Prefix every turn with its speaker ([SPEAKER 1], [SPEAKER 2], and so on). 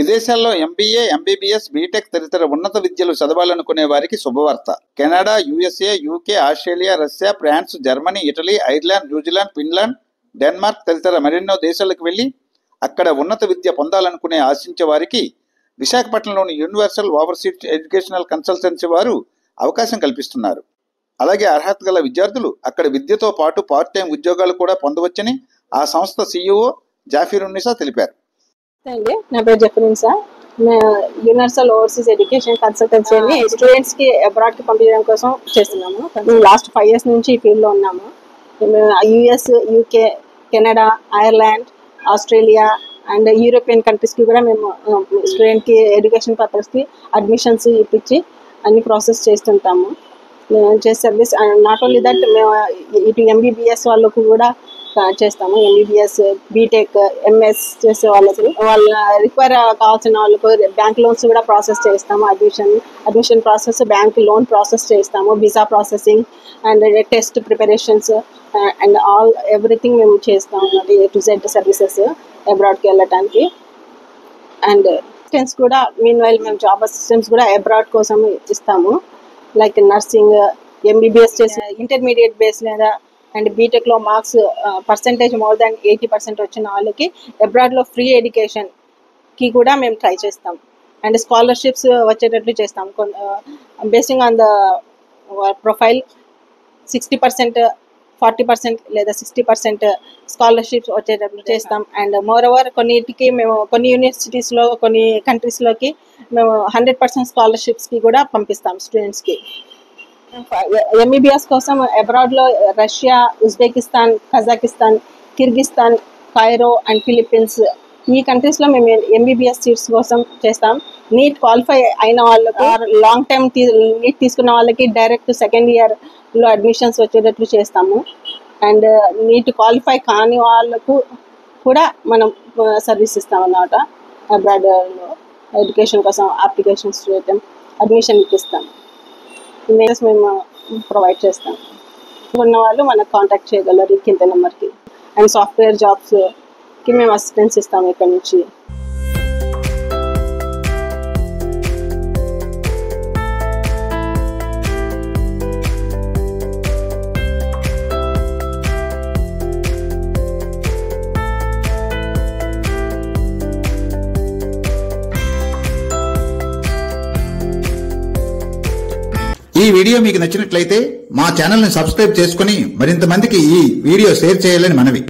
[SPEAKER 1] విదేశాల్లో MBA, MBBS, BTech తదితర ఉన్నత విద్యలు చదవాలనుకునే వారికి శుభవార్త. Canada, USA, UK, Australia, Russia, France, Germany, Italy, Ireland, New Zealand, Finland, Denmark తదితర మరెన్నో దేశాలకు వెళ్ళి అక్కడ ఉన్నత విద్య పొందాలనుకునే ఆశించే వారికి విశాఖపట్నంలోని యూనివర్సల్ ఓవర్సీస్ ఎడ్యుకేషనల్ కన్సల్టెన్సీ వారు అవకాశం కల్పిస్తున్నారు. అలాగే అర్హత గల విద్యార్థులు అక్కడ విద్యతో పాటు పార్ట్ టైం ఉద్యోగాలు కూడా పొందవచ్చని ఆ సంస్థ సీఈఓ జాఫీరున్నిసా తెలిపారు.
[SPEAKER 2] అండి, నా పేరు జఫీరున్నిసా. యూనివర్సల్ ఓవర్సీస్ ఎడ్యుకేషన్ కన్సల్టెన్సీ అని స్టూడెంట్స్ కి అబ్రాడ్ కి పంపించడం కోసం చేస్తున్నాము. మేము లాస్ట్ 5 years నుంచి ఈ ఫీల్డ్ లో ఉన్నాము. US, UK, Canada, Ireland, Australia and European countries కి కూడా మేము స్టూడెంట్ కి ఎడ్యుకేషన్ పర్పస్ కి అడ్మిషన్స్ ఇప్పించి అన్ని ప్రాసెస్ చేస్తుంటాము. చేసే సర్వీస్ నాట్ ఓన్లీ దట్, మేము ఇటు ఎంబీబీఎస్ వాళ్ళకు కూడా చేస్తాము. ఎంబీబీఎస్, బీటెక్, ఎంఎస్ చేసే వాళ్ళకి వాళ్ళ రిక్వైర్ కావాల్సిన వాళ్ళకు బ్యాంక్ లోన్స్ కూడా ప్రాసెస్ చేస్తాము. Admission process, bank loan process చేస్తాము, visa processing and test preparations and everything మేము చేస్తాము. A to Z సర్వీసెస్ అబ్రాడ్కి వెళ్ళటానికి. అండ్ అసిస్టెంట్స్ కూడా మీన్ వైల్ మేము జాబ్ అసిస్టెంట్స్ కూడా అబ్రాడ్ కోసం ఇస్తాము. లైక్ నర్సింగ్, ఎంబీబీఎస్ చేసిన ఇంటర్మీడియట్ బేస్ లేదా అండ్ బీటెక్లో మార్క్స్ పర్సెంటేజ్ మోర్ దాన్ 80% వచ్చిన వాళ్ళకి అబ్రాడ్లో ఫ్రీ ఎడ్యుకేషన్కి కూడా మేము ట్రై చేస్తాం. అండ్ స్కాలర్షిప్స్ వచ్చేటట్లు చేస్తాం. బేసింగ్ ఆన్ ద ప్రొఫైల్ 60%, 40% లేదా 60% స్కాలర్షిప్స్ వచ్చేటట్లు చేస్తాం. అండ్ మోర్ ఓవర్ కొన్నిటికి మేము కొన్ని యూనివర్సిటీస్లో, కొన్ని కంట్రీస్లోకి మేము 100% స్కాలర్షిప్స్కి కూడా పంపిస్తాం స్టూడెంట్స్కి. ఎంబీబీఎస్ కోసం అబ్రాడ్లో Russia, Uzbekistan, Kazakhstan, Kyrgyzstan, Cairo and Philippines ఈ కంట్రీస్లో మేము ఎంబీబీఎస్ సీట్స్ కోసం చేస్తాం. నీట్ క్వాలిఫై అయిన వాళ్ళకు, లాంగ్ టైం నీట్ తీసుకున్న వాళ్ళకి డైరెక్ట్ సెకండ్ ఇయర్లో అడ్మిషన్స్ వచ్చేటట్లు చేస్తాము. అండ్ నీట్ క్వాలిఫై కాని వాళ్ళకు కూడా మనం సర్వీస్ ఇస్తాం అన్నమాట. అబ్రాడ్లో ఎడ్యుకేషన్ కోసం అప్లికేషన్స్ చేయటం, అడ్మిషన్ ఇప్పిస్తాం, మేము ప్రొవైడ్ చేస్తాం. ఉన్న వాళ్ళు మనకు కాంటాక్ట్ చేయగలరు ఈ కింద నెంబర్కి. అండ్ సాఫ్ట్వేర్ జాబ్స్కి మేము అసిస్టెన్స్ ఇస్తాము ఇక్కడ నుంచి.
[SPEAKER 1] ఈ వీడియో మీకు నచ్చినట్లయితే మా ఛానల్ ని సబ్స్క్రైబ్ చేసుకుని మరింత మందికి ఈ వీడియో షేర్ చేయాలని మనవి.